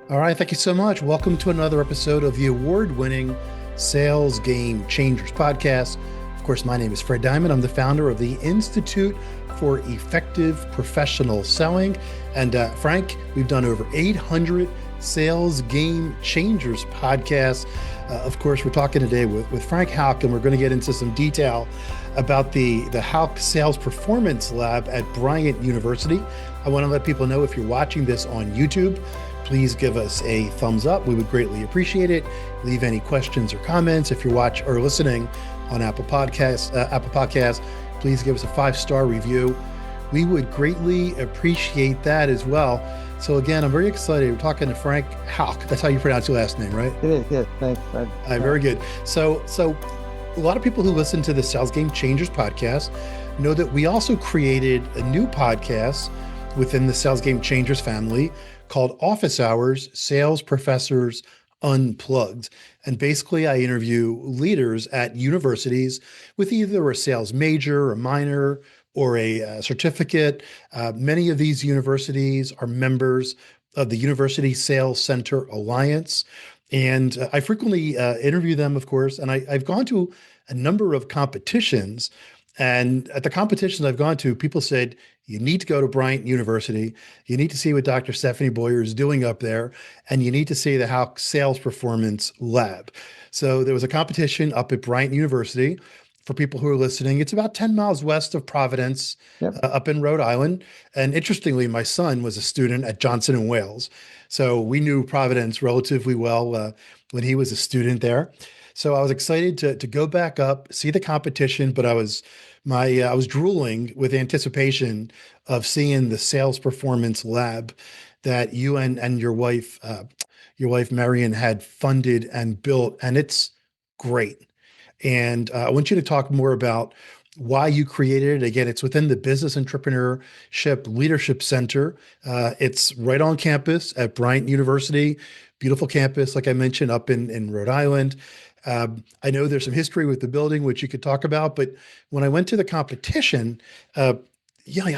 All right, thank you so much. Welcome to another episode of the award-winning Sales Game Changers podcast. Of course, my name is Fred Diamond. I'm the founder of the Institute for Effective Professional Selling. And Frank, we've done over 800 Sales Game Changers podcasts. Of course, we're talking today with Frank Hauck, and we're going to get into some detail about the Hauck Sales Performance Lab at Bryant University. I want to let people know, if you're watching this on YouTube, please give us a thumbs up. We would greatly appreciate it. Leave any questions or comments. If you're watching or listening on Apple Podcasts, please give us a 5-star review. We would greatly appreciate that as well. So again, I'm very excited. We're talking to Frank Hauck. That's how you pronounce your last name, right? It is, yes. Thanks, Fred. Very good. So a lot of people who listen to the Sales Game Changers podcast know that we also created a new podcast within the Sales Game Changers family called Office Hours Sales Professors Unplugged. And basically, I interview leaders at universities with either a sales major, a minor, or a certificate. Many of these universities are members of the University Sales Center Alliance. And I frequently interview them, of course, and I've gone to a number of competitions. And at the competitions I've gone to, people said, you need to go to Bryant University. You need to see what Dr. Stephanie Boyer is doing up there. And you need to see the Hauck Sales Performance Lab. So there was a competition up at Bryant University. For people who are listening, it's about 10 miles west of Providence, Yep. up in Rhode Island. And interestingly, my son was a student at Johnson and Wales. So we knew Providence relatively well when he was a student there. So I was excited to go back up, see the competition, but I was drooling with anticipation of seeing the Sales Performance Lab that you and your wife Marion had funded and built, and it's great. And I want you to talk more about why you created it. Again, it's within the Business Entrepreneurship Leadership Center. It's right on campus at Bryant University. Beautiful campus, like I mentioned, up in Rhode Island. I know there's some history with the building, which you could talk about, but when I went to the competition, I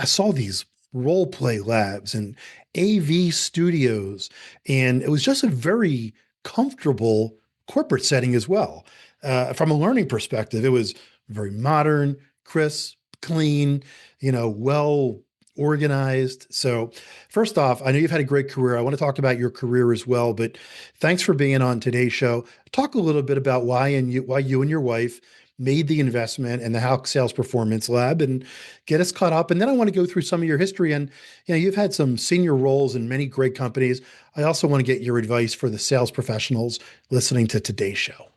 saw these role play labs and AV studios, and it was just a very comfortable corporate setting as well. From a learning perspective, it was very modern, crisp, clean, well organized. So first off, I know you've had a great career. I want to talk about your career as well, but thanks for being on today's show. Talk a little bit about why you and your wife made the investment in the Hauck Sales Performance Lab, and get us caught up. And then I want to go through some of your history. And you've had some senior roles in many great companies. I also want to get your advice for the sales professionals listening to today's show.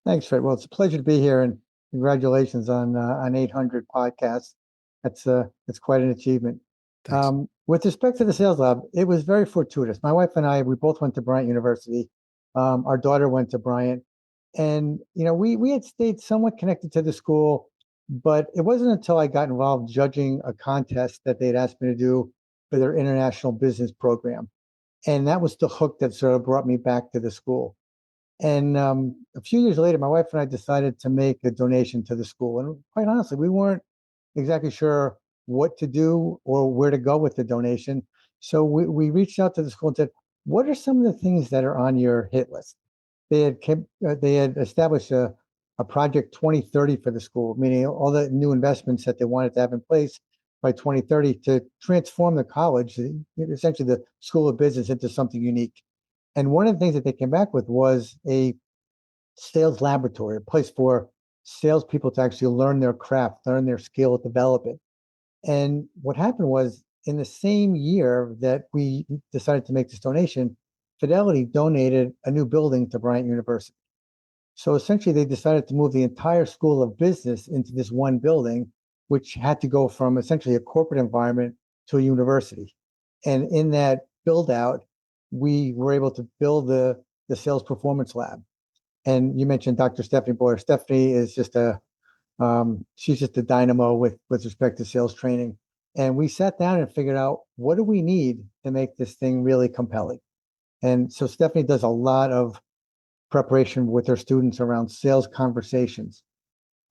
Thanks, Fred. Well, it's a pleasure to be here, and congratulations on 800 podcasts. That's quite an achievement. Thanks. With respect to the Sales Lab, it was very fortuitous. My wife and I, we both went to Bryant University. Our daughter went to Bryant, and we had stayed somewhat connected to the school, but it wasn't until I got involved judging a contest that they'd asked me to do for their international business program, and that was the hook that sort of brought me back to the school. And a few years later, my wife and I decided to make a donation to the school. And quite honestly, we weren't exactly sure what to do or where to go with the donation. So we reached out to the school and said, what are some of the things that are on your hit list? They had established a project 2030 for the school, meaning all the new investments that they wanted to have in place by 2030 to transform the college, essentially the School of Business, into something unique. And one of the things that they came back with was a sales laboratory, a place for salespeople to actually learn their craft, learn their skill, develop it. And what happened was, in the same year that we decided to make this donation, Fidelity donated a new building to Bryant University. So essentially, they decided to move the entire School of Business into this one building, which had to go from essentially a corporate environment to a university. And in that build out, we were able to build the Sales Performance Lab. And you mentioned Dr. Stephanie Boyer. Stephanie is just she's just a dynamo with respect to sales training. And we sat down and figured out, what do we need to make this thing really compelling? And so Stephanie does a lot of preparation with her students around sales conversations.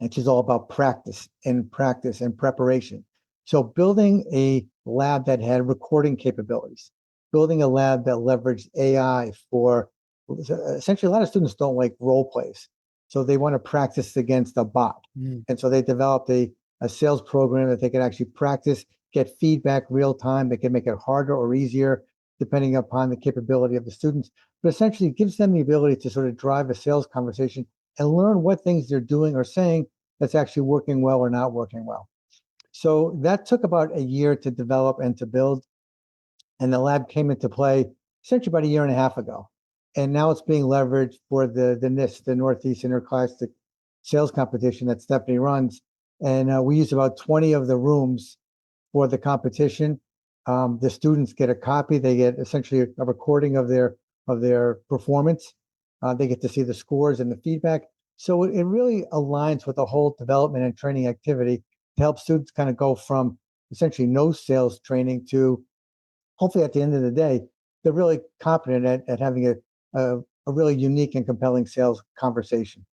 And she's all about practice and preparation. So building a lab that had recording capabilities. building a lab that leveraged AI for essentially a lot of students don't like role plays. So they want to practice against a bot. Mm. And so they developed a sales program that they can actually practice, get feedback real time. They can make it harder or easier depending upon the capability of the students, but essentially gives them the ability to sort of drive a sales conversation and learn what things they're doing or saying that's actually working well or not working well. So that took about a year to develop and to build. And the lab came into play essentially about a year and a half ago. And now it's being leveraged for the NIST, the Northeast Interclassic Sales Competition that Stephanie runs. And we use about 20 of the rooms for the competition. The students get a copy. They get essentially a recording of their performance. They get to see the scores and the feedback. So it really aligns with the whole development and training activity to help students kind of go from essentially no sales training to hopefully at the end of the day, they're really competent at having a really unique and compelling sales conversation.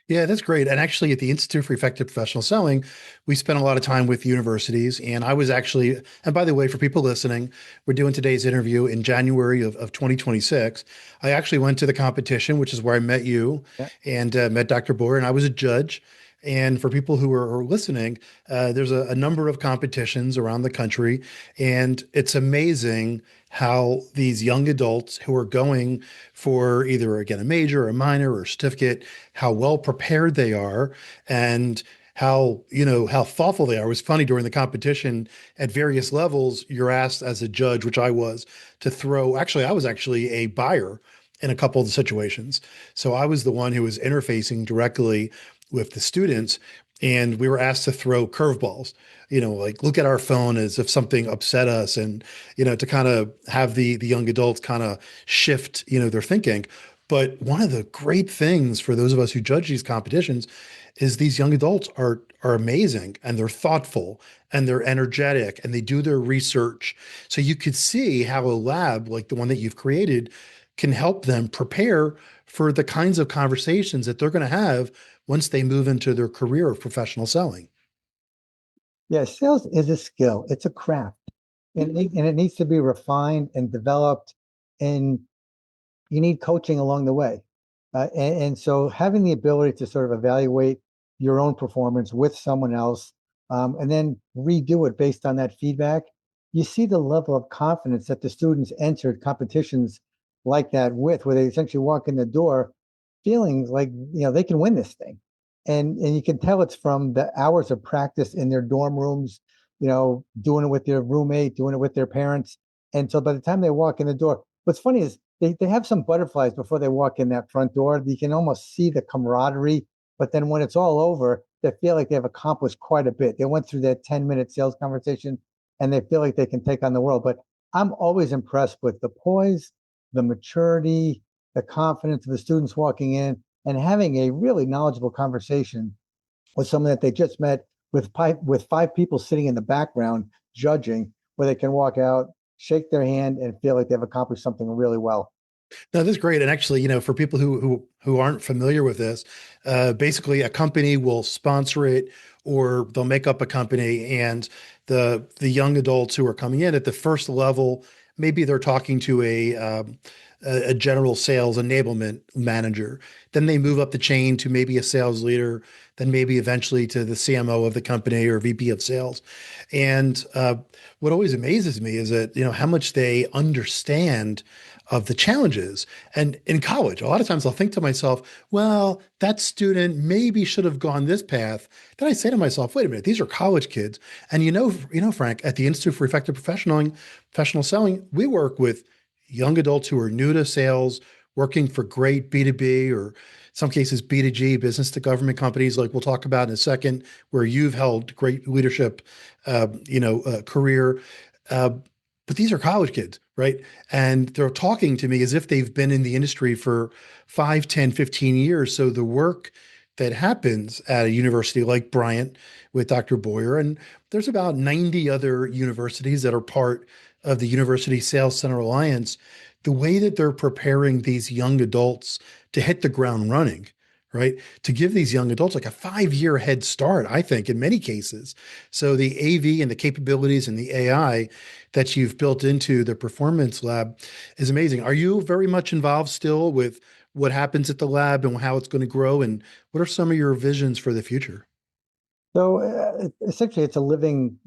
Yeah, that's great. And actually, at the Institute for Effective Professional Selling, we spent a lot of time with universities. And I was actually, and by the way, for people listening, we're doing today's interview in January of 2026. I actually went to the competition, which is where I met you Yeah. and met Dr. Boyer, and I was a judge. And for people who are listening, there's a number of competitions around the country. And it's amazing how these young adults who are going for either, again, a major, a minor, or a certificate, how well prepared they are and how thoughtful they are. It was funny during the competition at various levels, you're asked as a judge, which I was, to throw, actually, I was actually a buyer in a couple of the situations. So I was the one who was interfacing directly with the students, and we were asked to throw curveballs, like look at our phone as if something upset us, and to kind of have the young adults kind of shift their thinking. But one of the great things for those of us who judge these competitions is these young adults are amazing, and they're thoughtful, and they're energetic, and they do their research. So you could see how a lab like the one that you've created can help them prepare for the kinds of conversations that they're going to have once they move into their career of professional selling. Yeah, sales is a skill. It's a craft, and it needs to be refined and developed, and you need coaching along the way. And so having the ability to sort of evaluate your own performance with someone else, and then redo it based on that feedback, you see the level of confidence that the students entered competitions like that with, where they essentially walk in the door feeling like they can win this thing. And you can tell it's from the hours of practice in their dorm rooms, doing it with their roommate, doing it with their parents. And so by the time they walk in the door, what's funny is they have some butterflies before they walk in that front door. You can almost see the camaraderie, but then when it's all over, they feel like they've accomplished quite a bit. They went through that 10-minute sales conversation and they feel like they can take on the world. But I'm always impressed with the poise, the maturity, the confidence of the students walking in and having a really knowledgeable conversation with someone that they just met with five people sitting in the background judging, where they can walk out, shake their hand, and feel like they've accomplished something really well. No, that's great. And actually, for people who aren't familiar with this, basically a company will sponsor it, or they'll make up a company, and the young adults who are coming in at the first level, maybe they're talking to a general sales enablement manager. Then they move up the chain to maybe a sales leader, then maybe eventually to the CMO of the company or VP of sales. And what always amazes me is that how much they understand of the challenges. And in college, a lot of times I'll think to myself, well, that student maybe should have gone this path. Then I say to myself, wait a minute, these are college kids. And Frank, at the Institute for Effective Professional Selling, we work with young adults who are new to sales, working for great B2B, or in some cases B2G, business to government companies, like we'll talk about in a second, where you've held great leadership, career. Uh, but these are college kids, right? And they're talking to me as if they've been in the industry for 5, 10, 15 years. So the work that happens at a university like Bryant with Dr. Boyer, and there's about 90 other universities that are part of the University Sales Center Alliance, the way that they're preparing these young adults to hit the ground running, right? To give these young adults like a 5 year head start, I think, in many cases. So the AV and the capabilities and the AI that you've built into the performance lab is amazing. Are you very much involved still with what happens at the lab and how it's going to grow? And what are some of your visions for the future? So essentially, it's a living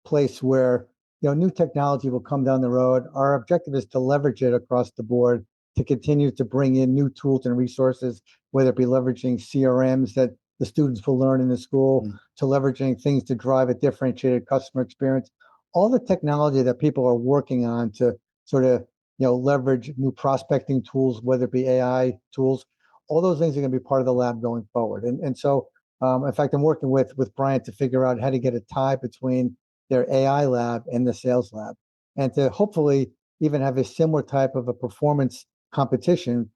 place where new technology will come down the road. Our objective is to leverage it across the board to continue to bring in new tools and resources, whether it be leveraging CRMs that the students will learn in the school, Mm. to leveraging things to drive a differentiated customer experience. All the technology that people are working on to sort of leverage new prospecting tools, whether it be AI tools, all those things are going to be part of the lab going forward. And so in fact, I'm working with Bryant to figure out how to get a tie between their AI lab and the sales lab, and to hopefully even have a similar type of a performance competition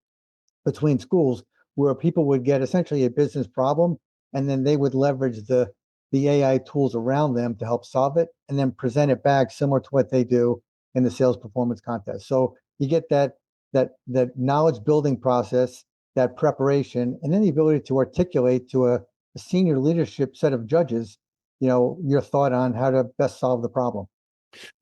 between schools where people would get essentially a business problem, and then they would leverage the AI tools around them to help solve it, and then present it back similar to what they do in the sales performance contest. So you get that knowledge building process, that preparation, and then the ability to articulate to a senior leadership set of judges, your thought on how to best solve the problem.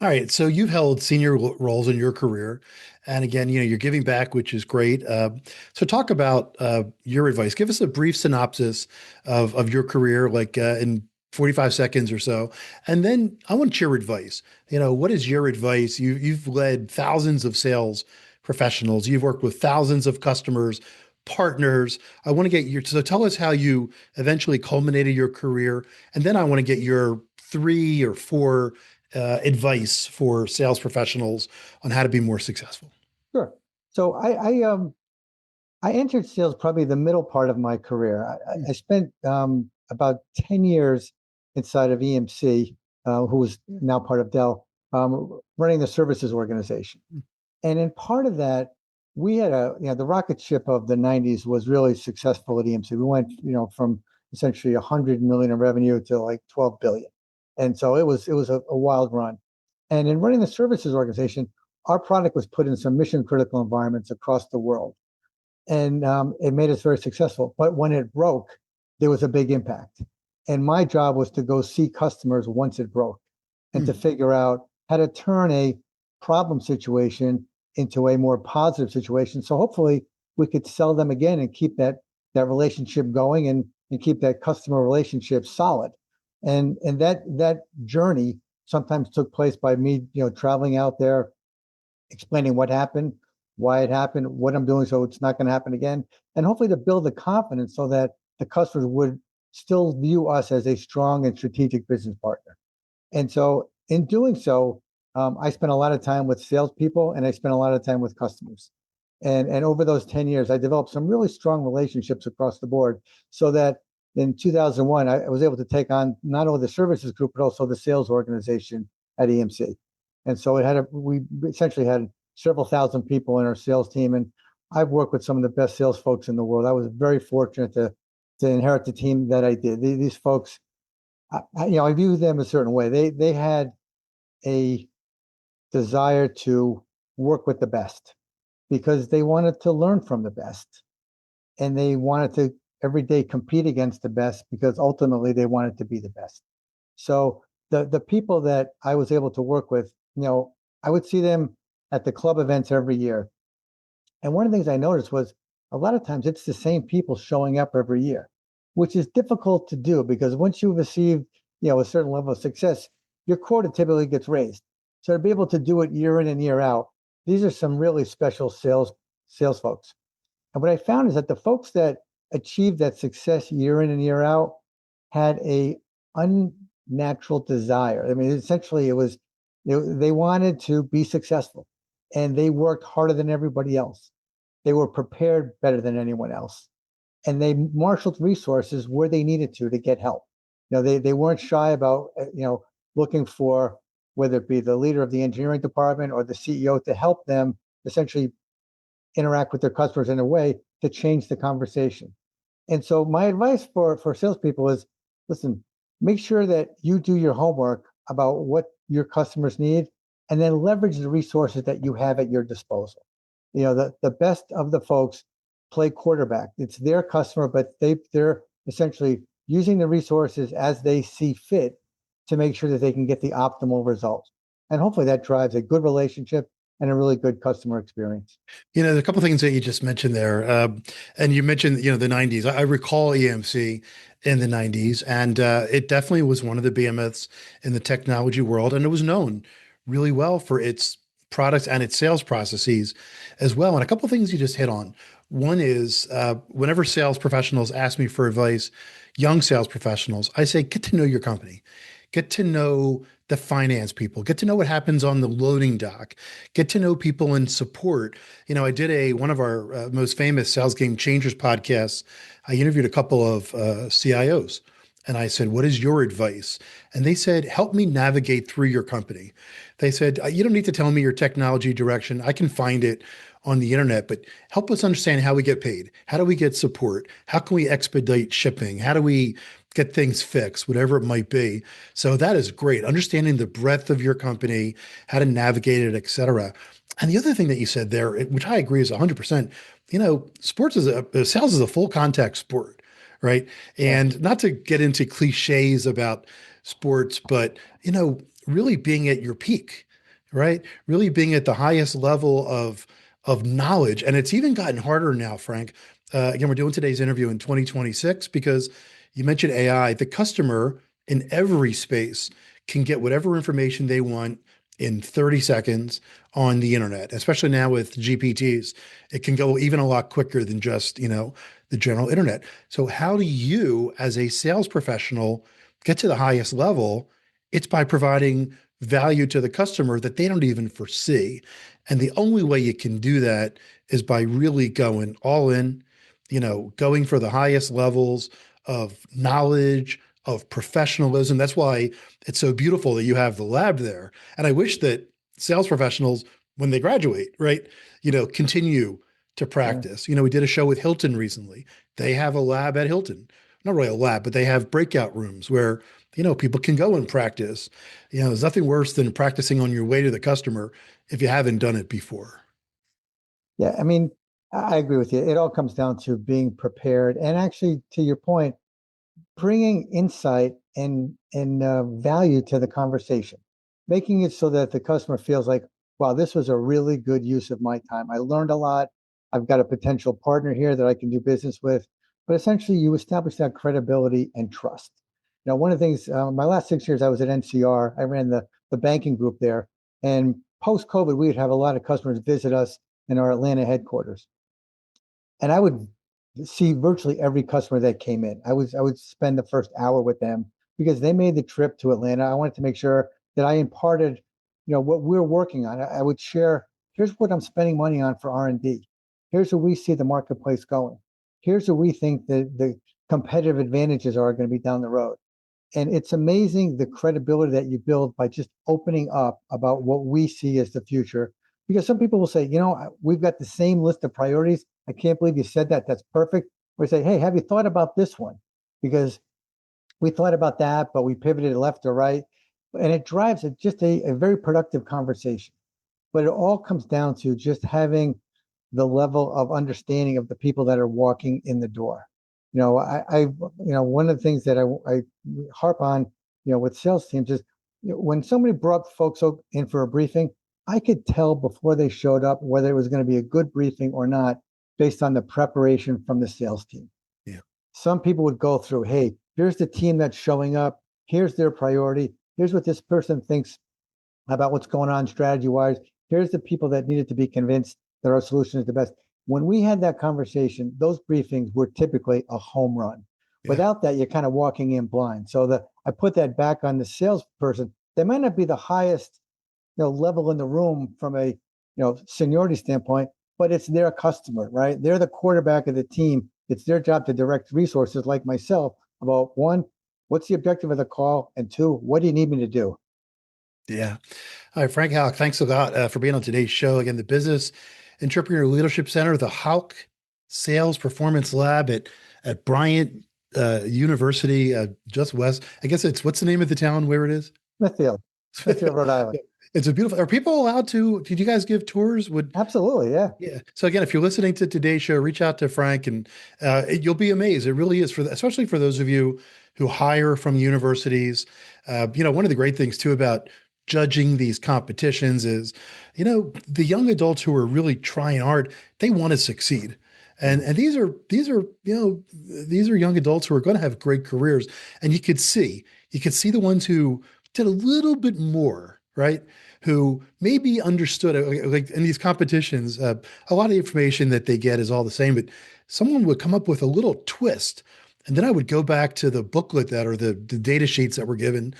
All right. So you've held senior roles in your career. And again, you're giving back, which is great. So talk about your advice. Give us a brief synopsis of your career, like in 45 seconds or so. And then I want your advice. What is your advice? You've led thousands of sales professionals. You've worked with thousands of customers, partners. I want to get so tell us how you eventually culminated your career. And then I want to get your 3 or 4 advice for sales professionals on how to be more successful. Sure. So I entered sales probably the middle part of my career. I spent about 10 years inside of EMC, who is now part of Dell, running the services organization. And in part of that, we had the rocket ship of the 90s was really successful at EMC. We went, from essentially 100 million in revenue to like 12 billion. And so it was a wild run. And in running the services organization, our product was put in some mission critical environments across the world, and it made us very successful. But when it broke, there was a big impact. And my job was to go see customers once it broke and to Mm. figure out how to turn a problem situation into a more positive situation. So hopefully we could sell them again and keep that relationship going, and keep that customer relationship solid. And that journey sometimes took place by me, traveling out there, explaining what happened, why it happened, what I'm doing so it's not going to happen again, and hopefully to build the confidence so that the customers would still view us as a strong and strategic business partner. And so in doing so, I spent a lot of time with salespeople and I spent a lot of time with customers. And over those 10 years, I developed some really strong relationships across the board, so that in 2001, I was able to take on not only the services group, but also the sales organization at EMC. And so we essentially had several thousand people in our sales team. And I've worked with some of the best sales folks in the world. I was very fortunate to inherit the team that I did. These folks, I view them a certain way. They had a desire to work with the best because they wanted to learn from the best, and they wanted to every day compete against the best because ultimately they wanted to be the best. So the people that I was able to work with, I would see them at the club events every year. And one of the things I noticed was a lot of times it's the same people showing up every year, which is difficult to do because once you've achieved, a certain level of success, your quota typically gets raised. So to be able to do it year in and year out, these are some really special sales folks. And what I found is that the folks that achieved that success year in and year out had a unnatural desire. I mean, essentially, it was they wanted to be successful, and they worked harder than everybody else. They were prepared better than anyone else, and they marshaled resources where they needed to get help. They weren't shy about looking for whether it be the leader of the engineering department or the CEO to help them essentially interact with their customers in a way to change the conversation. And so my advice for salespeople is, listen, make sure that you do your homework about what your customers need, and then leverage the resources that you have at your disposal. The best of the folks play quarterback. It's their customer, but they're essentially using the resources as they see fit to make sure that they can get the optimal results. And hopefully that drives a good relationship and a really good customer experience. There's a couple of things that you just mentioned there, and you mentioned the '90s. I recall EMC in the '90s, and it definitely was one of the behemoths in the technology world, and it was known really well for its products and its sales processes as well. And a couple of things you just hit on. One is whenever sales professionals ask me for advice, young sales professionals, I say get to know your company, get to know the finance people, get to know what happens on the loading dock, get to know people in support. I did one of our most famous Sales Game Changers podcasts. I interviewed a couple of CIOs, and I said, "What is your advice?" And they said, "Help me navigate through your company." They said, "You don't need to tell me your technology direction. I can find it on the internet, but help us understand how we get paid. How do we get support? How can we expedite shipping? How do we get things fixed, whatever it might be?" So that is great. Understanding the breadth of your company, how to navigate it, et cetera. And the other thing that you said there, which I agree is 100%, sports sales is a full contact sport, right? Yeah. And not to get into cliches about sports, but, really being at your peak, right? Really being at the highest level of knowledge. And it's even gotten harder now, Frank. Again, we're doing today's interview in 2026 because you mentioned AI. The customer in every space can get whatever information they want in 30 seconds on the internet, especially now with GPTs. It can go even a lot quicker than just, the general internet. So how do you, as a sales professional, get to the highest level? It's by providing value to the customer that they don't even foresee. And the only way you can do that is by really going all in, going for the highest levels of knowledge, of professionalism. That's why it's so beautiful that you have the lab there. And I wish that sales professionals, when they graduate, right, continue to Yeah. practice. We did a show with Hilton recently. They have a lab at Hilton. Not really a lab, but they have breakout rooms where, people can go and practice. There's nothing worse than practicing on your way to the customer if you haven't done it before. Yeah. I mean, I agree with you. It all comes down to being prepared. And actually, to your point, bringing insight and value to the conversation, making it so that the customer feels like, wow, this was a really good use of my time. I learned a lot. I've got a potential partner here that I can do business with. But essentially, you establish that credibility and trust. One of the things, my last 6 years, I was at NCR. I ran the banking group there. And post COVID, we would have a lot of customers visit us in our Atlanta headquarters. And I would see virtually every customer that came in. I would spend the first hour with them because they made the trip to Atlanta. I wanted to make sure that I imparted, what we're working on. I would share, here's what I'm spending money on for R&D. Here's where we see the marketplace going. Here's where we think the competitive advantages are going to be down the road. And it's amazing the credibility that you build by just opening up about what we see as the future. Because some people will say, we've got the same list of priorities. I can't believe you said that. That's perfect. Or say, hey, have you thought about this one? Because we thought about that, but we pivoted left or right. And it drives just a very productive conversation. But it all comes down to just having the level of understanding of the people that are walking in the door. One of the things that I harp on, with sales teams is, when somebody brought folks in for a briefing, I could tell before they showed up whether it was going to be a good briefing or not based on the preparation from the sales team. Yeah. Some people would go through, hey, here's the team that's showing up. Here's their priority. Here's what this person thinks about what's going on strategy wise. Here's the people that needed to be convinced that our solution is the best. When we had that conversation, those briefings were typically a home run. Yeah. Without that, you're kind of walking in blind. So I put that back on the salesperson. They might not be the highest level in the room from a seniority standpoint, but it's their customer, right? They're the quarterback of the team. It's their job to direct resources like myself about, one, what's the objective of the call? And two, what do you need me to do? Yeah. All right, Frank Hauck, thanks a lot for being on today's show. Again, the Business Entrepreneur Leadership Center, the Hauck Sales Performance Lab at Bryant University, just west. I guess what's the name of the town where it is? Smithfield, Rhode Island. It's a beautiful. Are people allowed to? Did you guys give tours? Would Absolutely, yeah. Yeah. So again, if you're listening to today's show, reach out to Frank, and you'll be amazed. It really is especially for those of you who hire from universities. One of the great things too about judging these competitions is, the young adults who are really trying hard, they want to succeed. And these are young adults who are going to have great careers. And you could see the ones who did a little bit more, right? Who maybe understood it. Like in these competitions, a lot of the information that they get is all the same, but someone would come up with a little twist. And then I would go back to the booklet that or the data sheets that were given,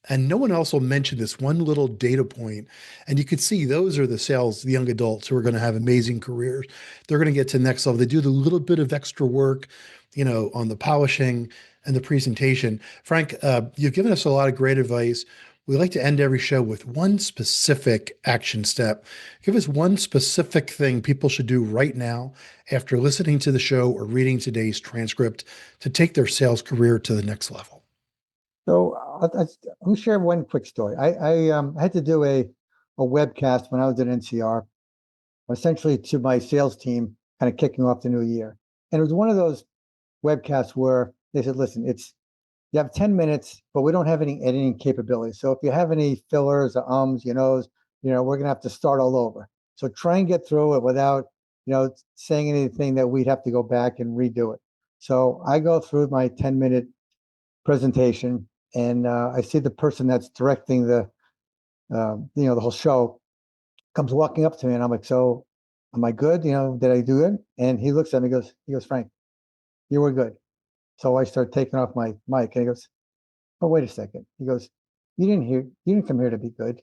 and no one else will mention this one little data point. And you could see those are the young adults who are going to have amazing careers. They're going to get to the next level. They do the little bit of extra work, on the polishing and the presentation. Frank, you've given us a lot of great advice. We like to end every show with one specific action step. Give us one specific thing people should do right now after listening to the show or reading today's transcript to take their sales career to the next level. So let me share one quick story. I had to do a webcast when I was at NCR, essentially to my sales team, kind of kicking off the new year. And it was one of those webcasts where they said, listen, you have 10 minutes, but we don't have any editing capabilities. So if you have any fillers or we're going to have to start all over. So try and get through it without, saying anything that we'd have to go back and redo it. So I go through my 10-minute presentation, and I see the person that's directing the whole show comes walking up to me, and I'm like, so am I good? Did I do good? And he looks at me, he goes, Frank, you were good. So I start taking off my mic, and he goes, oh, wait a second. He goes, you didn't come here to be good.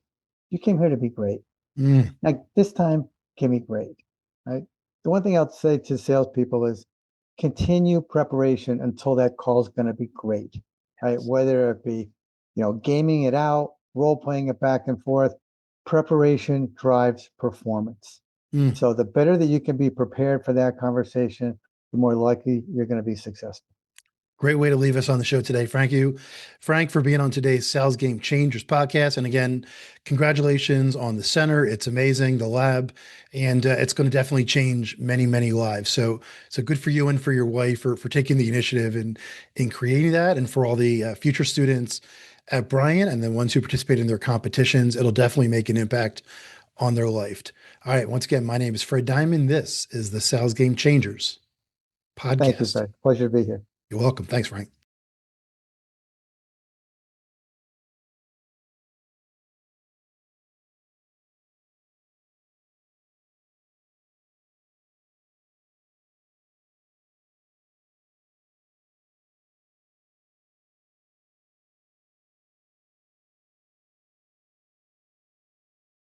You came here to be great. Mm, Like this time can be great, right? The one thing I'll say to salespeople is continue preparation until that call is going to be great, right? Whether it be, gaming it out, role playing it back and forth, preparation drives performance. mm. So the better that you can be prepared for that conversation, the more likely you're going to be successful. Great way to leave us on the show today. Thank you, Frank, for being on today's Sales Game Changers podcast. And again, congratulations on the center. It's amazing, the lab, and it's going to definitely change many, many lives. So good for you and for your wife for taking the initiative in creating that, and for all the future students at Bryant and the ones who participate in their competitions. It'll definitely make an impact on their life. All right. Once again, my name is Fred Diamond. This is the Sales Game Changers Thank you, podcast. Fred. Pleasure to be here. You're welcome. Thanks, Frank.